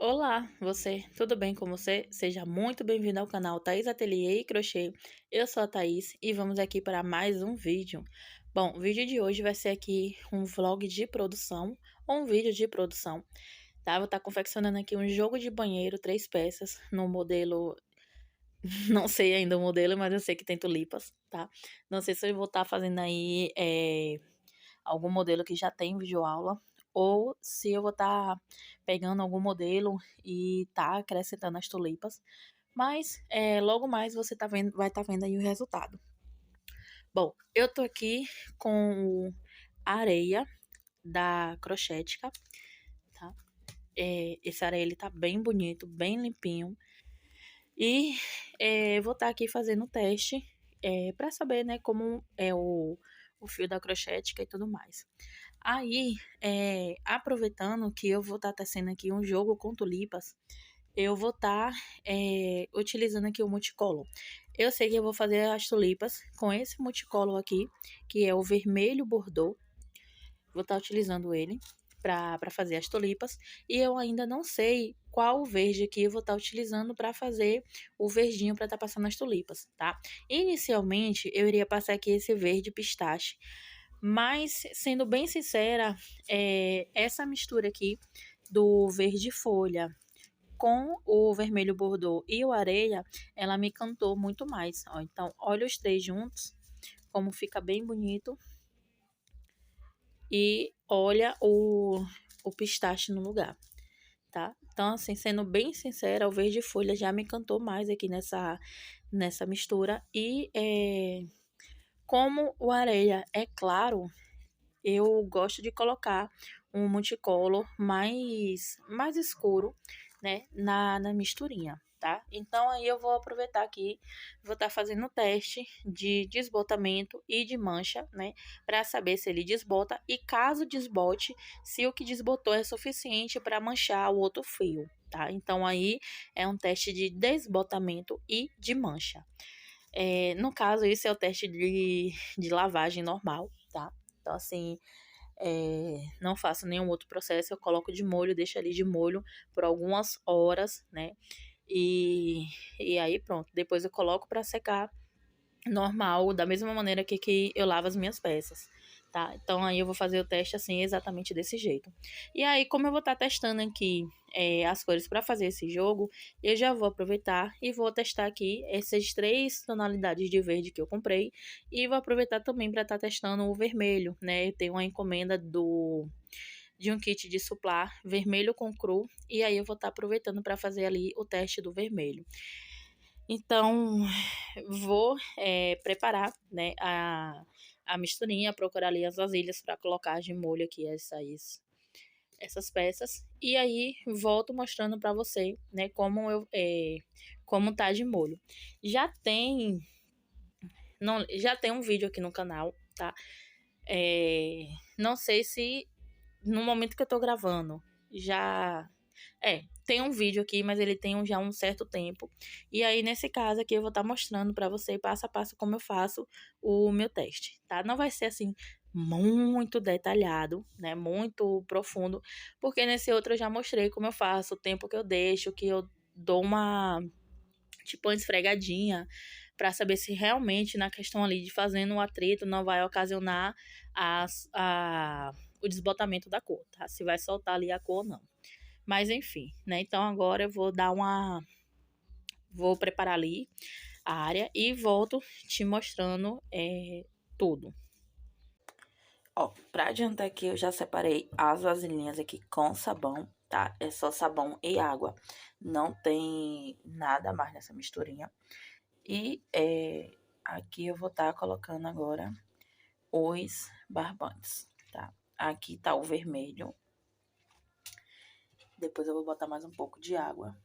Olá, tudo bem com você? Seja muito bem-vindo ao canal Thaís Ateliê e Crochê. Eu sou a Thaís e vamos aqui para mais um vídeo. Bom, o vídeo de hoje vai ser aqui um vlog de produção, ou um vídeo de produção, tá? Vou estar confeccionando aqui um jogo de banheiro, 3 peças, no modelo, não sei ainda o modelo, mas eu sei que tem tulipas, tá? Não sei se eu vou estar fazendo aí algum modelo que já tem videoaula, ou se eu vou estar pegando algum modelo e tá acrescentando as tulipas. Mas logo mais você vai estar vendo aí o resultado. Bom, eu tô aqui com areia da Crochêtica, tá? Esse areia ele tá bem bonito, bem limpinho. E vou estar aqui fazendo o teste para saber, né, como é o fio da Crochêtica e tudo mais. Aí, aproveitando que eu vou estar tecendo aqui um jogo com tulipas, eu vou estar utilizando aqui o multicolor. Eu sei que eu vou fazer as tulipas com esse multicolor aqui, que é o vermelho bordô. Vou estar utilizando ele para fazer as tulipas. E eu ainda não sei qual verde aqui eu vou estar utilizando para fazer o verdinho para estar passando as tulipas, tá? Inicialmente, eu iria passar aqui esse verde pistache. Mas, sendo bem sincera, essa mistura aqui do verde folha com o vermelho bordô e o areia, ela me encantou muito mais. Ó, então, olha os três juntos, como fica bem bonito. E olha o pistache no lugar, tá? Então, assim, sendo bem sincera, o verde folha já me encantou mais aqui nessa mistura. E como o areia é claro, eu gosto de colocar um multicolor mais escuro, né, na misturinha, tá? Então, aí eu vou aproveitar aqui, vou estar fazendo o teste de desbotamento e de mancha, né, para saber se ele desbota e caso desbote, se o que desbotou é suficiente para manchar o outro fio, tá? Então, aí é um teste de desbotamento e de mancha. No caso, isso é o teste de lavagem normal, tá? Então, assim, não faço nenhum outro processo, eu coloco de molho, deixo ali de molho por algumas horas, né? E aí pronto, depois eu coloco para secar normal, da mesma maneira que eu lavo as minhas peças, tá? Então aí eu vou fazer o teste assim, exatamente desse jeito. E aí, como eu vou estar testando aqui as cores para fazer esse jogo, eu já vou aproveitar e vou testar aqui essas 3 tonalidades de verde que eu comprei e vou aproveitar também para estar testando o vermelho, né? Eu tenho uma encomenda de um kit de suplar vermelho com cru e aí eu vou estar aproveitando para fazer ali o teste do vermelho. Então, vou preparar, né, a misturinha, procurar ali as vasilhas para colocar de molho aqui essas peças. E aí, volto mostrando para você, né, como tá de molho. Já tem, não, já tem um vídeo aqui no canal, tá? Não sei se no momento que eu tô gravando já tem um vídeo aqui, mas ele tem já um certo tempo. E aí, nesse caso aqui, eu vou estar mostrando para você passo a passo como eu faço o meu teste, tá? Não vai ser assim muito detalhado, né? Muito profundo, porque nesse outro eu já mostrei como eu faço, o tempo que eu deixo, que eu dou uma esfregadinha para saber se realmente na questão ali de fazendo o atrito não vai ocasionar o desbotamento da cor, tá? Se vai soltar ali a cor ou não. Mas enfim, né? Então agora eu vou preparar ali a área e volto te mostrando tudo. Ó, pra adiantar aqui, eu já separei as vasilhinhas aqui com sabão, tá? É só sabão e água. Não tem nada mais nessa misturinha. E aqui eu vou estar colocando agora os barbantes, tá? Aqui tá o vermelho. Depois eu vou botar mais um pouco de água.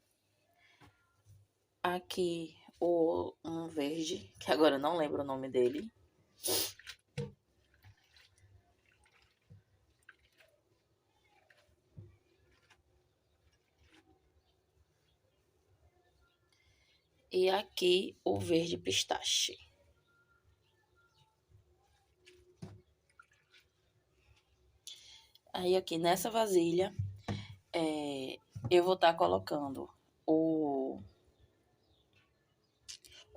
Aqui um verde, que agora eu não lembro o nome dele. E aqui o verde pistache. Aí aqui nessa vasilha, eu vou estar colocando o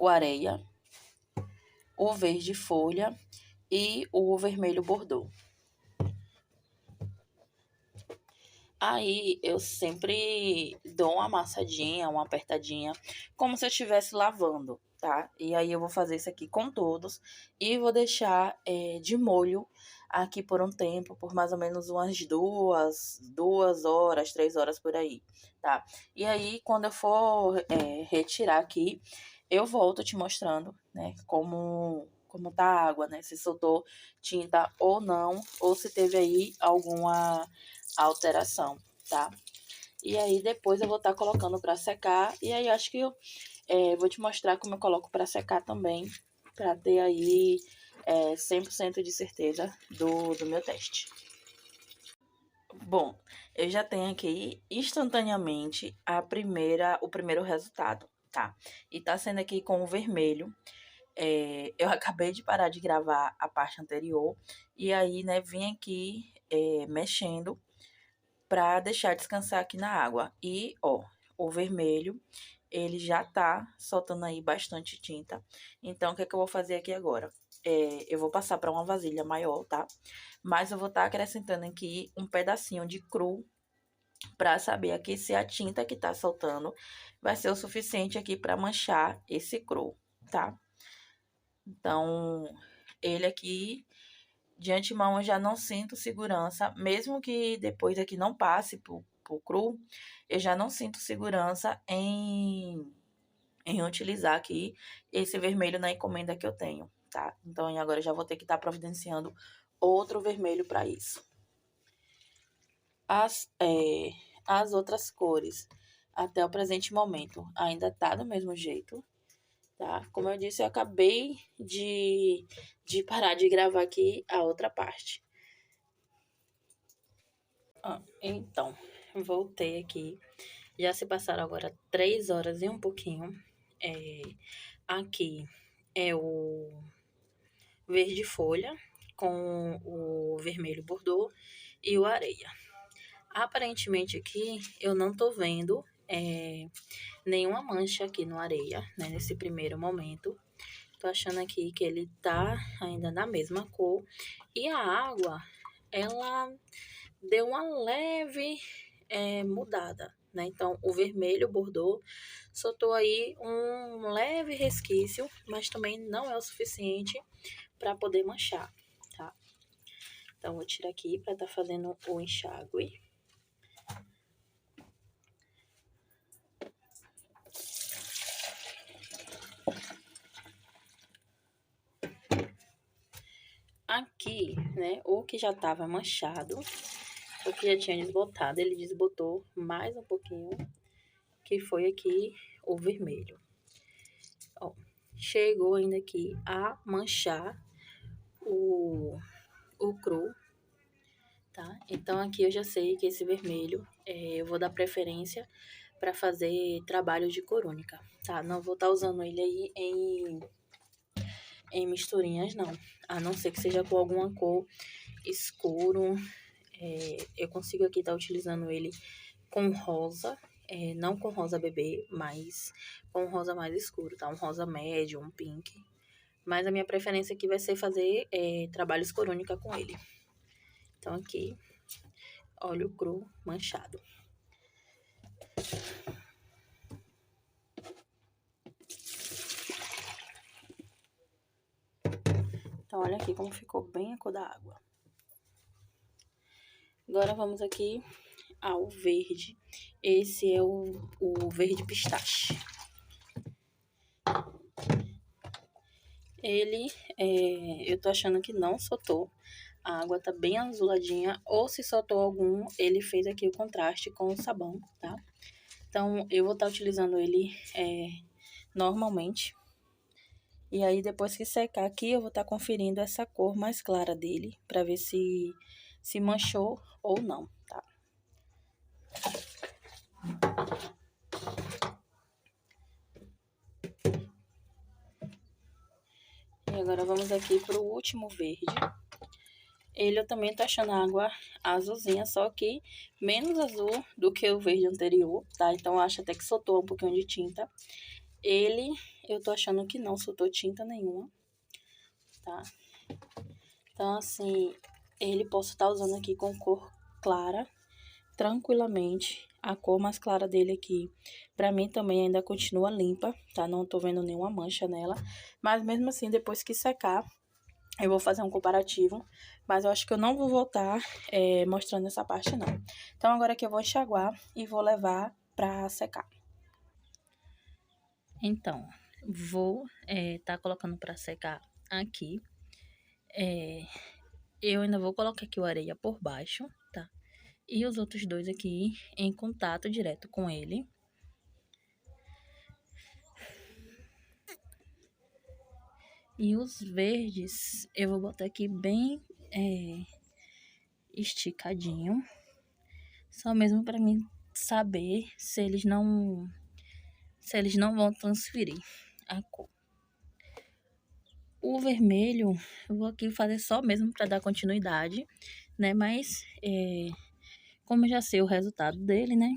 areia, o verde folha e o vermelho bordô. Aí eu sempre dou uma amassadinha, uma apertadinha, como se eu estivesse lavando, tá? E aí eu vou fazer isso aqui com todos e vou deixar de molho aqui por um tempo, por mais ou menos umas 2 horas, 3 horas por aí, tá? E aí quando eu for retirar aqui, eu volto te mostrando, né, como tá a água, né? Se soltou tinta ou não, ou se teve aí alguma alteração, tá? E aí depois eu vou estar colocando para secar. E aí acho que eu vou te mostrar como eu coloco para secar também, para ter aí 100% de certeza do meu teste. Bom, eu já tenho aqui instantaneamente o primeiro resultado, tá? E tá sendo aqui com o vermelho. Eu acabei de parar de gravar a parte anterior e aí, né, vim aqui mexendo para deixar descansar aqui na água. E, ó, o vermelho, ele já tá soltando aí bastante tinta. Então, o que é que eu vou fazer aqui agora? Eu vou passar para uma vasilha maior, tá? Mas eu vou estar acrescentando aqui um pedacinho de cru para saber aqui se a tinta que tá soltando vai ser o suficiente aqui para manchar esse cru, tá? Então, ele aqui de antemão eu já não sinto segurança, mesmo que depois aqui não passe pro cru, eu já não sinto segurança em utilizar aqui esse vermelho na encomenda que eu tenho, tá? Então agora eu já vou ter que estar providenciando outro vermelho para isso. As outras cores, até o presente momento, ainda tá do mesmo jeito, tá? Como eu disse, eu acabei de parar de gravar aqui a outra parte. Então, voltei aqui. Já se passaram agora 3 horas e um pouquinho. Aqui é o verde folha com o vermelho bordô e o areia. Aparentemente aqui eu não tô vendo nenhuma mancha aqui no areia, né, nesse primeiro momento. Tô achando aqui que ele tá ainda na mesma cor. E a água, ela deu uma leve mudada, né? Então, o vermelho bordô soltou aí um leve resquício, mas também não é o suficiente para poder manchar, tá? Então, vou tirar aqui para estar fazendo o enxágue. Aqui, né, o que já estava manchado, o que já tinha desbotado, ele desbotou mais um pouquinho, que foi aqui o vermelho. Ó, chegou ainda aqui a manchar o cru, tá? Então, aqui eu já sei que esse vermelho eu vou dar preferência para fazer trabalho de corúnica, tá? Não vou estar usando ele aí em misturinhas, não. A não ser que seja com alguma cor escuro. Eu consigo aqui estar utilizando ele com rosa, não com rosa bebê, mas com rosa mais escuro, tá? Um rosa médio, um pink. Mas a minha preferência aqui vai ser fazer trabalhos corúnica com ele. Então, aqui, óleo cru manchado. Então, olha aqui como ficou bem a cor da água. Agora, vamos aqui ao verde. Esse é o verde pistache. Ele, eu tô achando que não soltou. A água tá bem azuladinha, ou se soltou algum, ele fez aqui o contraste com o sabão, tá? Então, eu vou estar utilizando ele normalmente. E aí, depois que secar aqui, eu vou estar conferindo essa cor mais clara dele, pra ver se manchou ou não, tá? E agora, vamos aqui pro último verde. Ele eu também tô achando a água azulzinha, só que menos azul do que o verde anterior, tá? Então eu acho até que soltou um pouquinho de tinta. Ele, eu tô achando que não soltou tinta nenhuma, tá? Então, assim, ele posso estar usando aqui com cor clara, tranquilamente. A cor mais clara dele aqui, pra mim também ainda continua limpa, tá? Não tô vendo nenhuma mancha nela. Mas mesmo assim, depois que secar, eu vou fazer um comparativo. Mas eu acho que eu não vou voltar mostrando essa parte, não. Então, agora aqui eu vou enxaguar e vou levar pra secar. Então, vou tá colocando pra secar aqui. Eu ainda vou colocar aqui o areia por baixo, tá? E os outros dois aqui em contato direto com ele. E os verdes eu vou botar aqui bem esticadinho. Só mesmo para mim saber se eles não vão transferir a cor. O vermelho eu vou aqui fazer só mesmo para dar continuidade, né? Mas como eu já sei o resultado dele, né?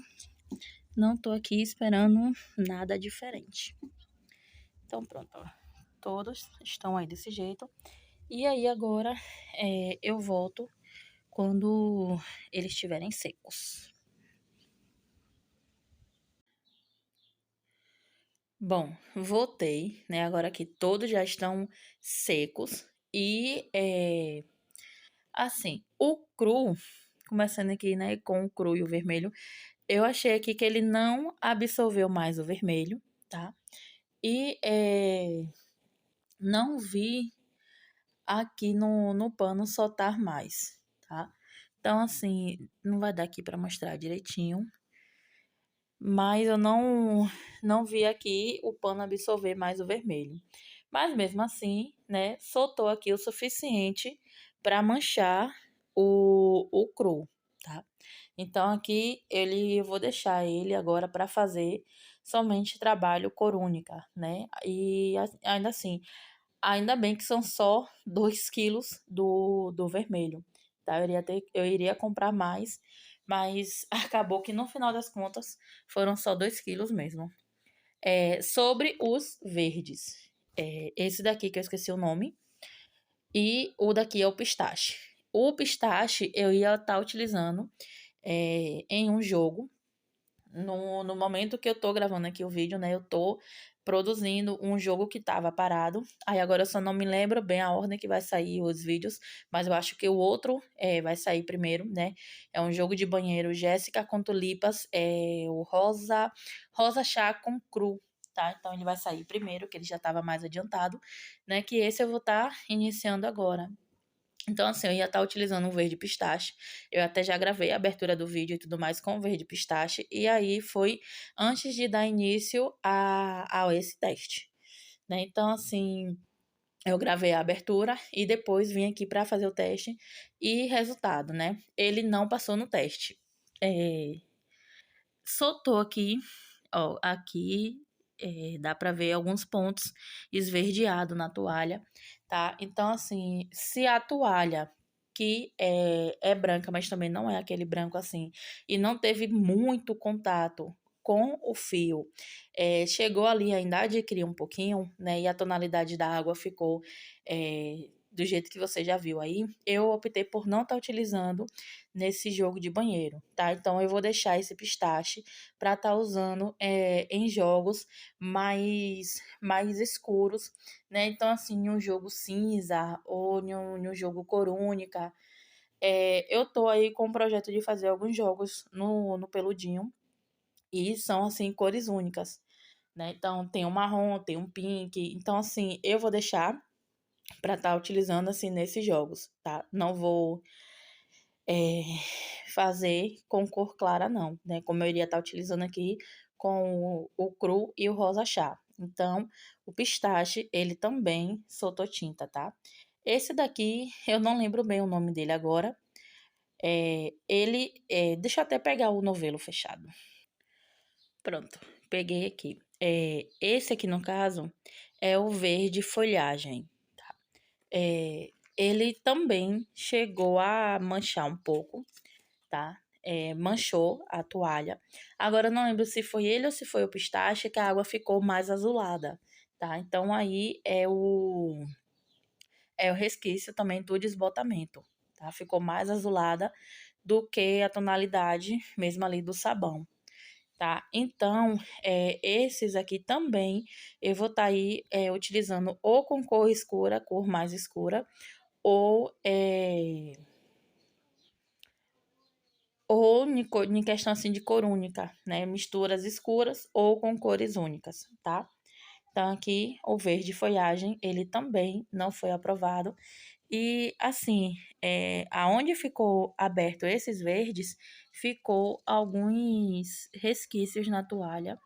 Não tô aqui esperando nada diferente. Então pronto, ó. Todos estão aí desse jeito. E aí agora eu volto quando eles estiverem secos. Bom, voltei, né? Agora que todos já estão secos. E assim, o cru, começando aqui, né, com o cru e o vermelho, eu achei aqui que ele não absorveu mais o vermelho, tá? E não vi aqui no pano soltar mais, tá? Então, assim, não vai dar aqui para mostrar direitinho, mas eu não vi aqui o pano absorver mais o vermelho. Mas mesmo assim, né, soltou aqui o suficiente para manchar o cru, tá? Então aqui eu vou deixar ele agora para fazer somente trabalho cor única, né? E ainda assim, ainda bem que são só 2 quilos do vermelho, tá? Eu iria comprar mais, mas acabou que no final das contas foram só 2 quilos mesmo. Sobre os verdes, esse daqui que eu esqueci o nome, e o daqui é o pistache. O pistache eu ia estar utilizando em um jogo. No momento que eu tô gravando aqui o vídeo, né? Eu tô produzindo um jogo que tava parado. Aí agora eu só não me lembro bem a ordem que vai sair os vídeos, mas eu acho que o outro vai sair primeiro, né? É um jogo de banheiro Jéssica com tulipas, o rosa chá com cru, tá? Então ele vai sair primeiro, que ele já tava mais adiantado, né? Que esse eu vou estar iniciando agora. Então, assim, eu ia estar utilizando um verde pistache. Eu até já gravei a abertura do vídeo e tudo mais com o verde pistache. E aí foi antes de dar início a esse teste, né? Então, assim, eu gravei a abertura e depois vim aqui para fazer o teste. E resultado, né? Ele não passou no teste. Soltou aqui, ó, aqui dá para ver alguns pontos esverdeados na toalha, tá? Então, assim, se a toalha que é branca, mas também não é aquele branco assim, e não teve muito contato com o fio, chegou ali ainda a adquirir um pouquinho, né? E a tonalidade da água ficou do jeito que você já viu aí, eu optei por não estar utilizando nesse jogo de banheiro, tá? Então eu vou deixar esse pistache para estar usando em jogos mais escuros, né? Então, assim, em um jogo cinza ou em um jogo cor única, eu tô aí com o projeto de fazer alguns jogos no Peludinho e são, assim, cores únicas, né? Então, tem um marrom, tem um pink. Então, assim, eu vou deixar para estar utilizando, assim, nesses jogos, tá? Não vou é, fazer com cor clara, não, né? Como eu iria estar utilizando aqui com o cru e o rosa chá. Então, o pistache, ele também soltou tinta, tá? Esse daqui, eu não lembro bem o nome dele agora. Deixa eu até pegar o novelo fechado. Pronto, peguei aqui. Esse aqui, no caso, é o verde folhagem, tá? ele também chegou a manchar um pouco, tá? Manchou a toalha. Agora eu não lembro se foi ele ou se foi o pistache que a água ficou mais azulada, tá? Então aí é o resquício também do desbotamento, tá? Ficou mais azulada do que a tonalidade mesmo ali do sabão, tá? Então, esses aqui também eu vou estar aí utilizando ou com cor escura, cor mais escura, ou em questão assim de cor única, né? Misturas escuras ou com cores únicas, tá? Então, aqui o verde folhagem, ele também não foi aprovado. E assim, aonde ficou aberto esses verdes, ficou alguns resquícios na toalha.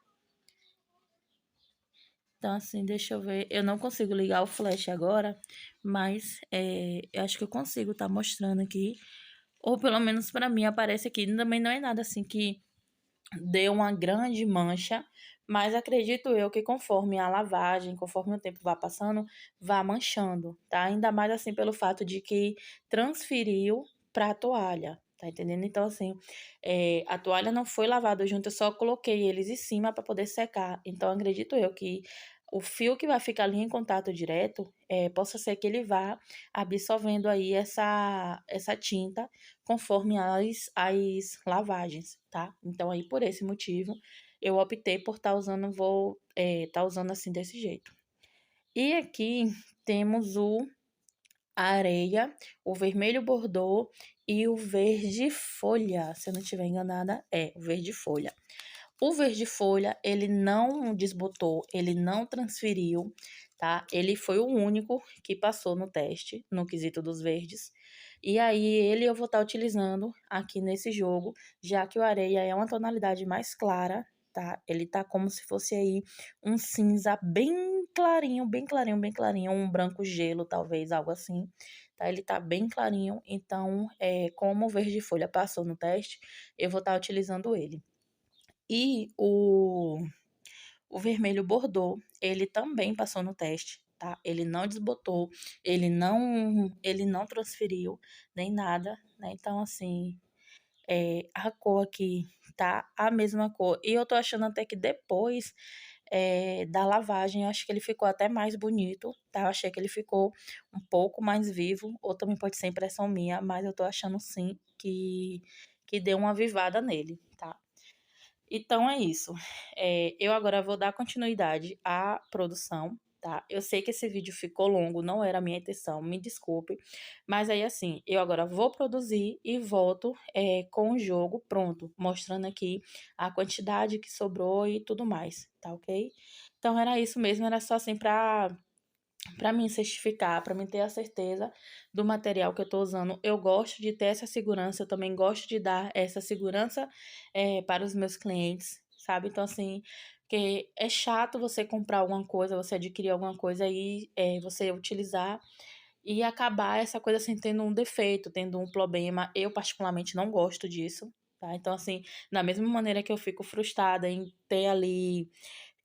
Então, assim, deixa eu ver. Eu não consigo ligar o flash agora, mas eu acho que eu consigo estar mostrando aqui. Ou pelo menos para mim aparece aqui. Também não é nada assim que deu uma grande mancha, mas acredito eu que conforme a lavagem, conforme o tempo vá passando, vá manchando, tá? Ainda mais assim pelo fato de que transferiu para a toalha, tá entendendo? Então, assim, a toalha não foi lavada junto, eu só coloquei eles em cima para poder secar. Então, acredito eu que o fio que vai ficar ali em contato direto, possa ser que ele vá absorvendo aí essa tinta conforme as lavagens, tá? Então, aí, por esse motivo, eu optei por estar usando, tá usando assim desse jeito. E aqui temos a areia, o vermelho bordô e o verde folha. Se eu não estiver enganada, o verde folha. O verde folha, ele não desbotou, ele não transferiu, tá? Ele foi o único que passou no teste, no quesito dos verdes. E aí, ele eu vou estar utilizando aqui nesse jogo, já que o areia é uma tonalidade mais clara, tá? Ele tá como se fosse aí um cinza bem clarinho, bem clarinho, bem clarinho, um branco gelo, talvez, algo assim, tá? Ele tá bem clarinho, então, como o verde folha passou no teste, eu vou estar utilizando ele. E o vermelho bordô, ele também passou no teste, tá? Ele não desbotou, ele não transferiu nem nada, né? Então, assim, a cor aqui tá a mesma cor. E eu tô achando até que depois da lavagem, eu acho que ele ficou até mais bonito, tá? Eu achei que ele ficou um pouco mais vivo, ou também pode ser impressão minha, mas eu tô achando sim que deu uma avivada nele, tá? Então é isso. Eu agora vou dar continuidade à produção, tá? Eu sei que esse vídeo ficou longo, não era a minha intenção, me desculpe. Mas aí, assim, eu agora vou produzir e volto com o jogo pronto, mostrando aqui a quantidade que sobrou e tudo mais, tá ok? Então era isso mesmo, era só assim para mim certificar, para mim ter a certeza do material que eu estou usando. Eu gosto de ter essa segurança, eu também gosto de dar essa segurança para os meus clientes, sabe? Então, assim, porque é chato você comprar alguma coisa, você adquirir alguma coisa e você utilizar e acabar essa coisa assim tendo um defeito, tendo um problema. Eu, particularmente, não gosto disso. Tá? Então, assim, da mesma maneira que eu fico frustrada em ter ali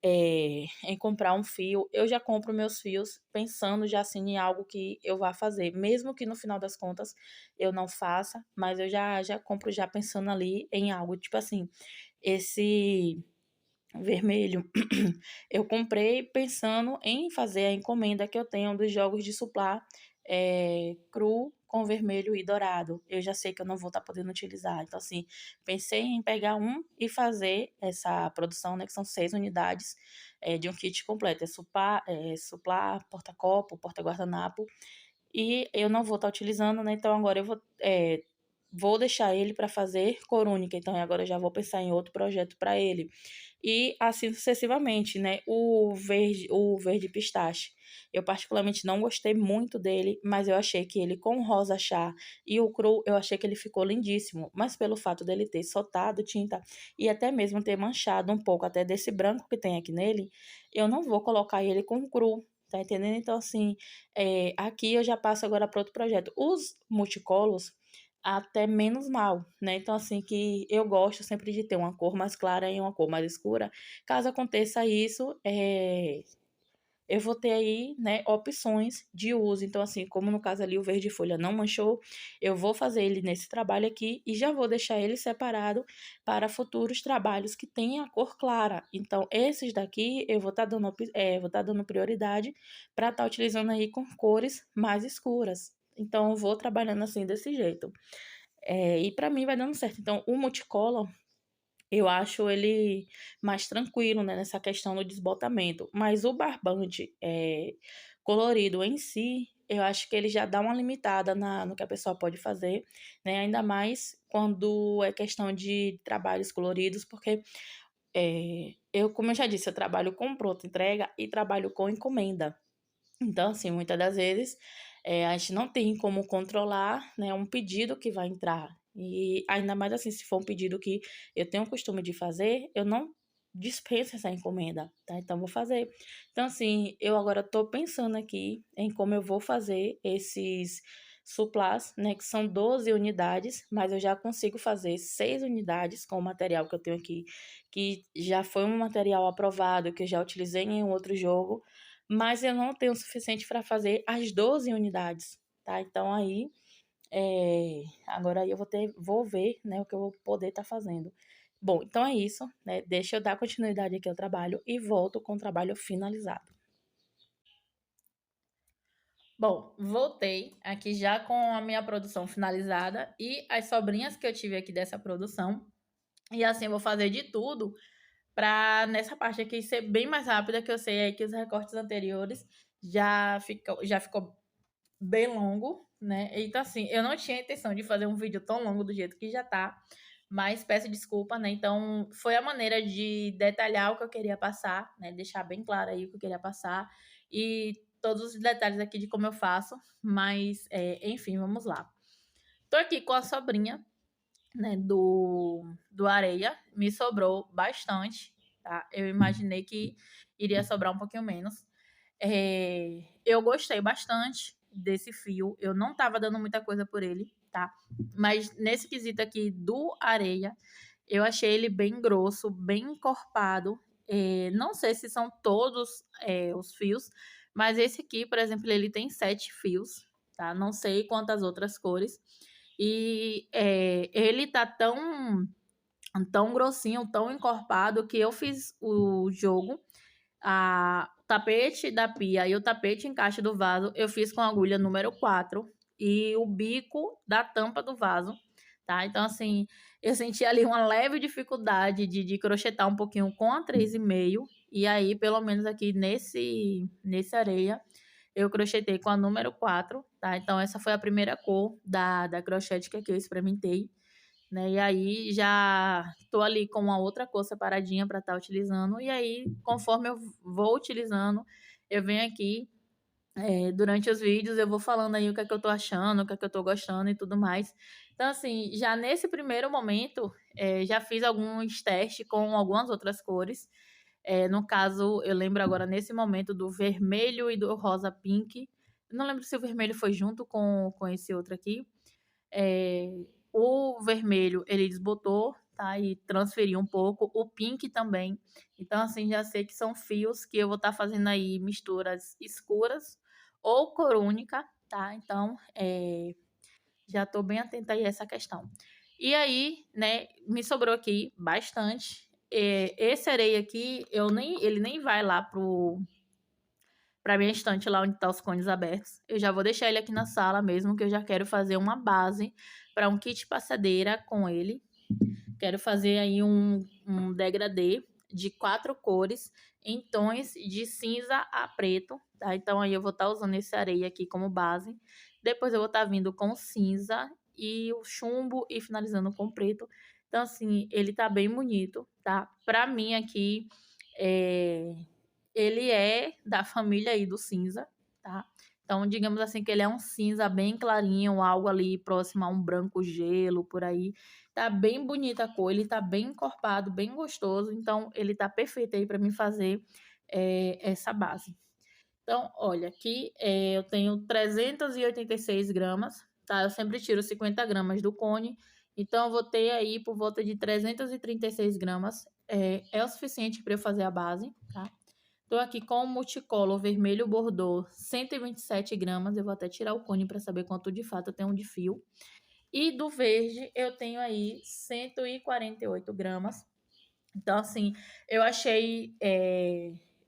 em comprar um fio, eu já compro meus fios pensando já assim em algo que eu vá fazer, mesmo que no final das contas eu não faça, mas eu já compro já pensando ali em algo, tipo assim, esse vermelho, eu comprei pensando em fazer a encomenda que eu tenho dos jogos de Suplá cru com vermelho e dourado. Eu já sei que eu não vou estar podendo utilizar. Então, assim, pensei em pegar um e fazer essa produção, né? Que são 6 unidades de um kit completo. Suplá, porta-copo, porta-guardanapo. E eu não vou estar utilizando, né? Então, agora eu vou deixar ele para fazer cor única. Então, agora eu já vou pensar em outro projeto para ele e assim sucessivamente, né? O verde pistache. Eu particularmente não gostei muito dele, mas eu achei que ele com o rosa chá e o cru, eu achei que ele ficou lindíssimo. Mas pelo fato dele ter soltado tinta e até mesmo ter manchado um pouco até desse branco que tem aqui nele, eu não vou colocar ele com cru. Tá entendendo? Então, assim, aqui eu já passo agora para outro projeto. Os multicolos, até menos mal, né? Então, assim, que eu gosto sempre de ter uma cor mais clara e uma cor mais escura. Caso aconteça isso, eu vou ter aí, né, opções de uso. Então, assim, como no caso ali o verde folha não manchou, eu vou fazer ele nesse trabalho aqui e já vou deixar ele separado para futuros trabalhos que tenham a cor clara. Então, esses daqui eu vou estar dando prioridade para estar utilizando aí com cores mais escuras. Então, eu vou trabalhando assim desse jeito. E para mim vai dando certo. Então, o multicolor eu acho ele mais tranquilo, né, nessa questão do desbotamento. Mas o barbante colorido em si, eu acho que ele já dá uma limitada no que a pessoa pode fazer, né? Ainda mais quando é questão de trabalhos coloridos, porque como eu já disse, eu trabalho com pronta entrega e trabalho com encomenda. Então, assim, muitas das vezes a gente não tem como controlar, né, um pedido que vai entrar. E ainda mais assim, se for um pedido que eu tenho o costume de fazer, eu não dispenso essa encomenda, tá? Então, vou fazer. Então, assim, eu agora tô pensando aqui em como eu vou fazer esses suplás, né, que são 12 unidades, mas eu já consigo fazer 6 unidades com o material que eu tenho aqui, que já foi um material aprovado, que eu já utilizei em um outro jogo, mas eu não tenho o suficiente para fazer as 12 unidades, tá? Então aí, agora aí vou ver, né, o que eu vou poder estar fazendo. Bom, então é isso, né? Deixa eu dar continuidade aqui ao trabalho e volto com o trabalho finalizado. Bom, voltei aqui já com a minha produção finalizada e as sobrinhas que eu tive aqui dessa produção. E assim eu vou fazer de tudo para nessa parte aqui ser bem mais rápida, que eu sei aí que os recortes anteriores já ficou bem longo, né? Então, assim, eu não tinha intenção de fazer um vídeo tão longo do jeito que já tá, mas peço desculpa, né? Então, foi a maneira de detalhar o que eu queria passar, né? Deixar bem claro aí o que eu queria passar e todos os detalhes aqui de como eu faço, mas, enfim, vamos lá. Tô aqui com a sobrinha, né, do areia, me sobrou bastante, tá? Eu imaginei que iria sobrar um pouquinho menos. Eu gostei bastante desse fio, eu não tava dando muita coisa por ele, tá? Mas nesse quesito aqui do areia, eu achei ele bem grosso, bem encorpado. Não sei se são todos os fios, mas esse aqui, por exemplo, ele tem 7 fios, tá? Não sei quantas outras cores. E ele tá tão grossinho, tão encorpado, que eu fiz o jogo, o tapete da pia e o tapete encaixe do vaso, eu fiz com a agulha número 4 e o bico da tampa do vaso, tá? Então, assim, eu senti ali uma leve dificuldade de crochetar um pouquinho com a 3,5, e aí, pelo menos aqui nesse areia, eu crochetei com a número 4, tá? Então, essa foi a primeira cor da crochete que eu experimentei, né? E aí já tô ali com uma outra cor separadinha para estar utilizando. E aí, conforme eu vou utilizando, eu venho aqui, durante os vídeos, eu vou falando aí o que é que eu tô achando, o que é que eu tô gostando e tudo mais. Então, assim, já nesse primeiro momento, já fiz alguns testes com algumas outras cores. No caso, eu lembro agora nesse momento do vermelho e do rosa pink. Eu não lembro se o vermelho foi junto com esse outro aqui. O vermelho, ele desbotou, tá? E transferiu um pouco. O pink também. Então, assim, já sei que são fios que eu vou estar fazendo aí misturas escuras ou cor única, tá? Então, já tô bem atenta aí a essa questão. E aí, né, me sobrou aqui bastante. Esse areia aqui, ele nem vai lá pra minha estante lá onde tá os cones abertos. Eu já vou deixar ele aqui na sala mesmo, que eu já quero fazer uma base para um kit passadeira com ele. Quero fazer aí um degradê de 4 cores em tons de cinza a preto, tá? Então aí eu vou estar usando esse areia aqui como base. Depois eu vou estar vindo com cinza e o chumbo e finalizando com preto. Então assim, ele tá bem bonito, tá? Pra mim aqui, ele é da família aí do cinza, tá? Então, digamos assim que ele é um cinza bem clarinho, algo ali próximo a um branco gelo, por aí. Tá bem bonita a cor, ele tá bem encorpado, bem gostoso. Então, ele tá perfeito aí para mim fazer essa base. Então, olha, aqui eu tenho 386 gramas, tá? Eu sempre tiro 50 gramas do cone. Então, eu vou ter aí por volta de 336 gramas. É o suficiente para eu fazer a base, tá? Tô aqui com o multicolor vermelho bordô, 127 gramas. Eu vou até tirar o cone para saber quanto de fato eu tenho de fio. E do verde eu tenho aí 148 gramas. Então, assim, eu achei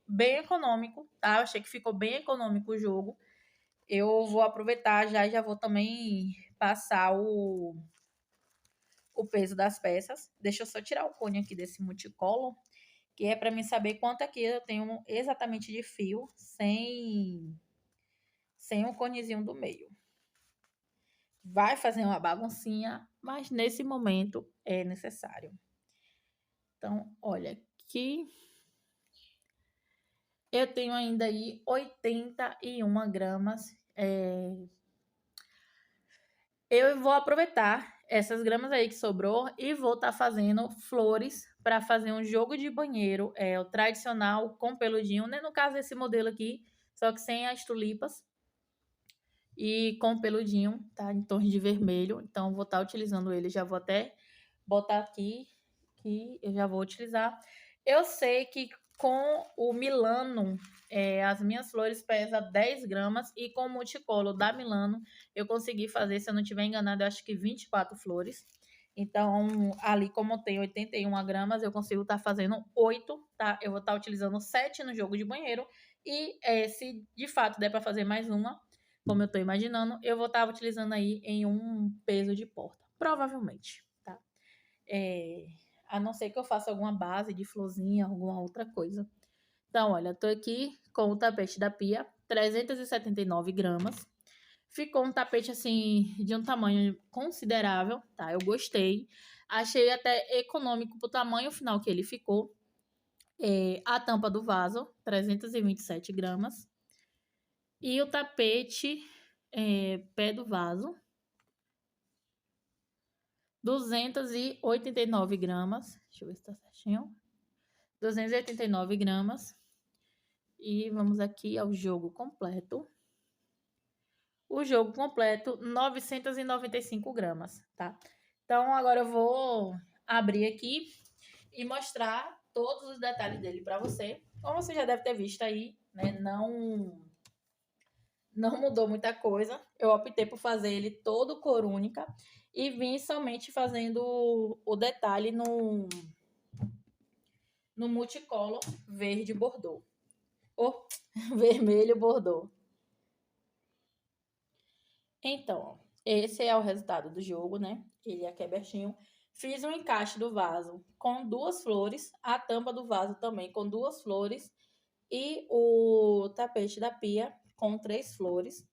bem econômico, tá? Eu achei que ficou bem econômico o jogo. Eu vou aproveitar já vou também passar o peso das peças. Deixa eu só tirar o cone aqui desse multicolor, que é para mim saber quanto aqui eu tenho exatamente de fio, sem o conezinho do meio. Vai fazer uma baguncinha, mas nesse momento é necessário. Então, olha aqui. Eu tenho ainda aí 81 gramas. Eu vou aproveitar essas gramas aí que sobrou e vou estar fazendo flores para fazer um jogo de banheiro, o tradicional com peludinho, né? No caso desse modelo aqui, só que sem as tulipas e com peludinho, tá? Em tons de vermelho. Então vou estar utilizando ele, já vou até botar aqui que eu já vou utilizar. Eu sei que com o Milano, as minhas flores pesam 10 gramas e com o multicolor da Milano eu consegui fazer, se eu não estiver enganado, eu acho que 24 flores. Então, ali como eu tenho 81 gramas, eu consigo estar fazendo 8, tá? Eu vou estar utilizando 7 no jogo de banheiro e se de fato der para fazer mais uma, como eu estou imaginando, eu vou estar utilizando aí em um peso de porta, provavelmente, tá? A não ser que eu faça alguma base de florzinha, alguma outra coisa. Então, olha, tô aqui com o tapete da pia, 379 gramas. Ficou um tapete, assim, de um tamanho considerável, tá? Eu gostei. Achei até econômico pro tamanho final que ele ficou. A tampa do vaso, 327 gramas. E o tapete, pé do vaso, 289 gramas. Deixa eu ver se tá certinho. 289 gramas. E vamos aqui ao jogo completo. O jogo completo, 995 gramas, tá? Então, agora eu vou abrir aqui e mostrar todos os detalhes dele para você. Como você já deve ter visto aí, né? Não mudou muita coisa. Eu optei por fazer ele todo cor única e vim somente fazendo o detalhe no multicolor verde bordô. Ou vermelho bordô. Então, esse é o resultado do jogo, né? Ele aqui é abertinho. Fiz um encaixe do vaso com 2 flores, a tampa do vaso também com 2 flores e o tapete da pia com 3 flores.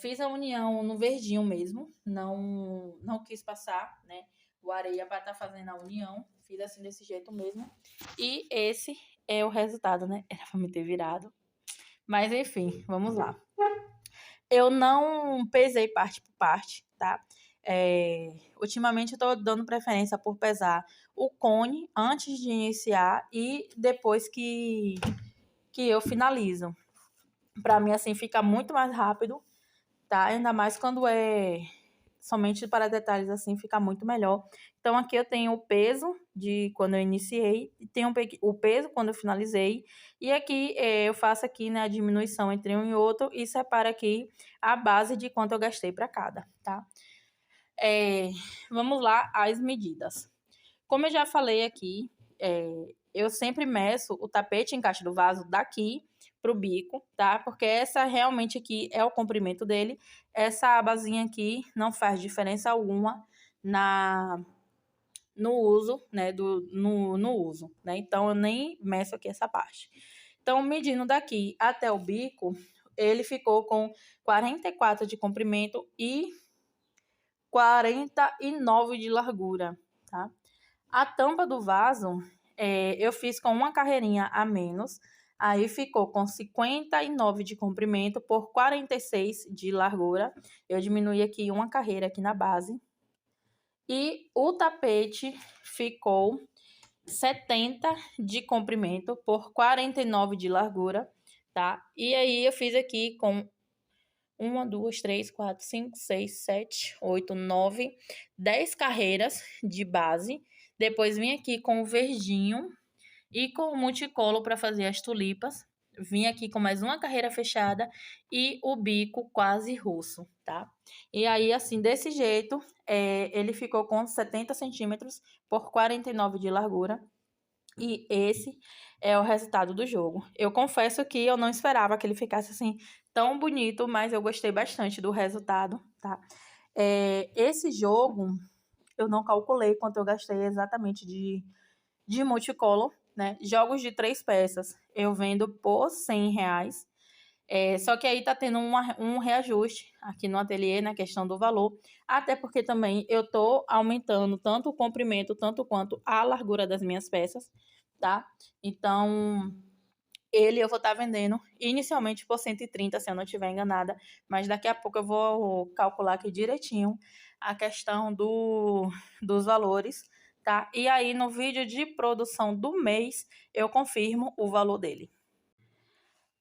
Fiz a união no verdinho mesmo, não quis passar, né? O areia para estar fazendo a união, fiz assim desse jeito mesmo. E esse é o resultado, né? Era para me ter virado. Mas enfim, vamos lá. Eu não pesei parte por parte, tá? Ultimamente eu tô dando preferência por pesar o cone antes de iniciar e depois que eu finalizo. Para mim, assim, fica muito mais rápido, tá? Ainda mais quando é somente para detalhes assim, fica muito melhor. Então, aqui eu tenho o peso de quando eu iniciei, tenho o peso quando eu finalizei, e aqui eu faço aqui, né, a diminuição entre um e outro e separo aqui a base de quanto eu gastei para cada, tá? Vamos lá às medidas. Como eu já falei aqui, eu sempre meço o tapete encaixe do vaso daqui pro bico, tá? Porque essa realmente aqui é o comprimento dele. Essa abazinha aqui não faz diferença alguma no uso, né? No uso, né? Então, eu nem meço aqui essa parte. Então, medindo daqui até o bico, ele ficou com 44 de comprimento e 49 de largura, tá? A tampa do vaso, eu fiz com uma carreirinha a menos, aí ficou com 59 de comprimento por 46 de largura. Eu diminui aqui uma carreira aqui na base. E o tapete ficou 70 de comprimento por 49 de largura, tá? E aí eu fiz aqui com 1, 2, 3, 4, 5, 6, 7, 8, 9, 10 carreiras de base. Depois vim aqui com o verdinho e com o multicolo para fazer as tulipas. Vim aqui com mais uma carreira fechada e o bico quase russo, tá? E aí, assim, desse jeito, ele ficou com 70 centímetros por 49 de largura. E esse é o resultado do jogo. Eu confesso que eu não esperava que ele ficasse assim tão bonito, mas eu gostei bastante do resultado, tá? Esse jogo, eu não calculei quanto eu gastei exatamente de multicolor, né? Jogos de 3 peças eu vendo por R$ 100. Só que aí tá tendo um reajuste aqui no ateliê na questão do valor, até porque também eu tô aumentando tanto o comprimento, tanto quanto a largura das minhas peças, tá? Então, ele eu vou estar vendendo inicialmente por 130, se eu não estiver enganada, mas daqui a pouco eu vou calcular aqui direitinho a questão dos valores, tá? E aí no vídeo de produção do mês eu confirmo o valor dele.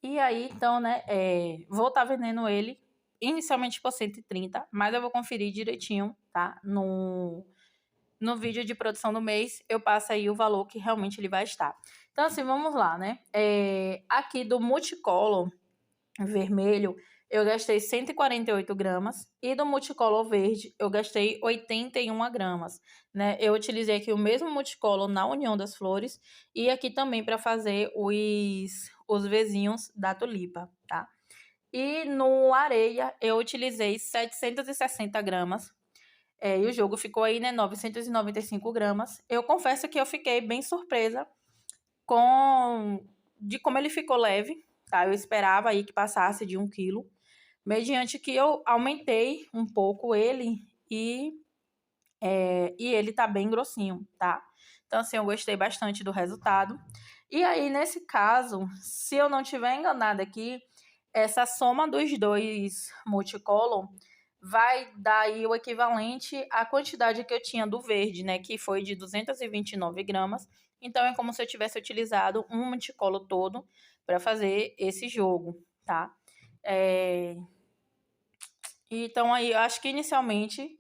E aí, então, né, vou estar vendendo ele inicialmente por 130, mas eu vou conferir direitinho, tá? No vídeo de produção do mês, eu passo aí o valor que realmente ele vai estar. Então, assim, vamos lá, né? Aqui do multicolor vermelho, eu gastei 148 gramas. E do multicolor verde, eu gastei 81 gramas, né? Eu utilizei aqui o mesmo multicolor na União das Flores e aqui também para fazer os vezinhos da tulipa, tá? E no areia, eu utilizei 760 gramas. E o jogo ficou aí, né, 995 gramas. Eu confesso que eu fiquei bem surpresa de como ele ficou leve, tá? Eu esperava aí que passasse de 1 quilo, mediante que eu aumentei um pouco ele e ele tá bem grossinho, tá? Então, assim, eu gostei bastante do resultado. E aí, nesse caso, se eu não tiver enganada aqui, essa soma dos dois multicolor vai dar aí o equivalente à quantidade que eu tinha do verde, né? Que foi de 229 gramas. Então, é como se eu tivesse utilizado um multicolor todo para fazer esse jogo, tá? Então, aí, eu acho que inicialmente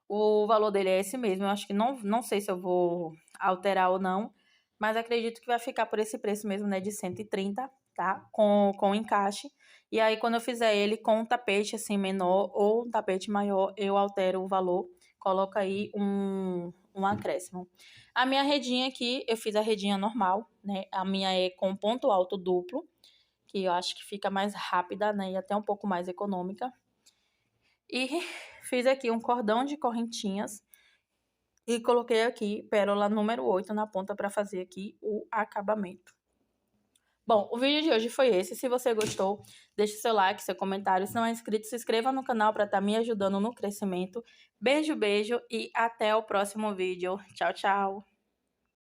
o valor dele é esse mesmo. Eu acho que não sei se eu vou alterar ou não, mas acredito que vai ficar por esse preço mesmo, né? De 130, tá? Com encaixe. E aí, quando eu fizer ele com um tapete assim menor ou um tapete maior, eu altero o valor, coloco aí um acréscimo. A minha redinha aqui, eu fiz a redinha normal, né? A minha é com ponto alto duplo, que eu acho que fica mais rápida, né? E até um pouco mais econômica. E fiz aqui um cordão de correntinhas e coloquei aqui pérola número 8 na ponta para fazer aqui o acabamento. Bom, o vídeo de hoje foi esse. Se você gostou, deixe seu like, seu comentário. Se não é inscrito, se inscreva no canal para estar me ajudando no crescimento. Beijo, beijo e até o próximo vídeo. Tchau, tchau!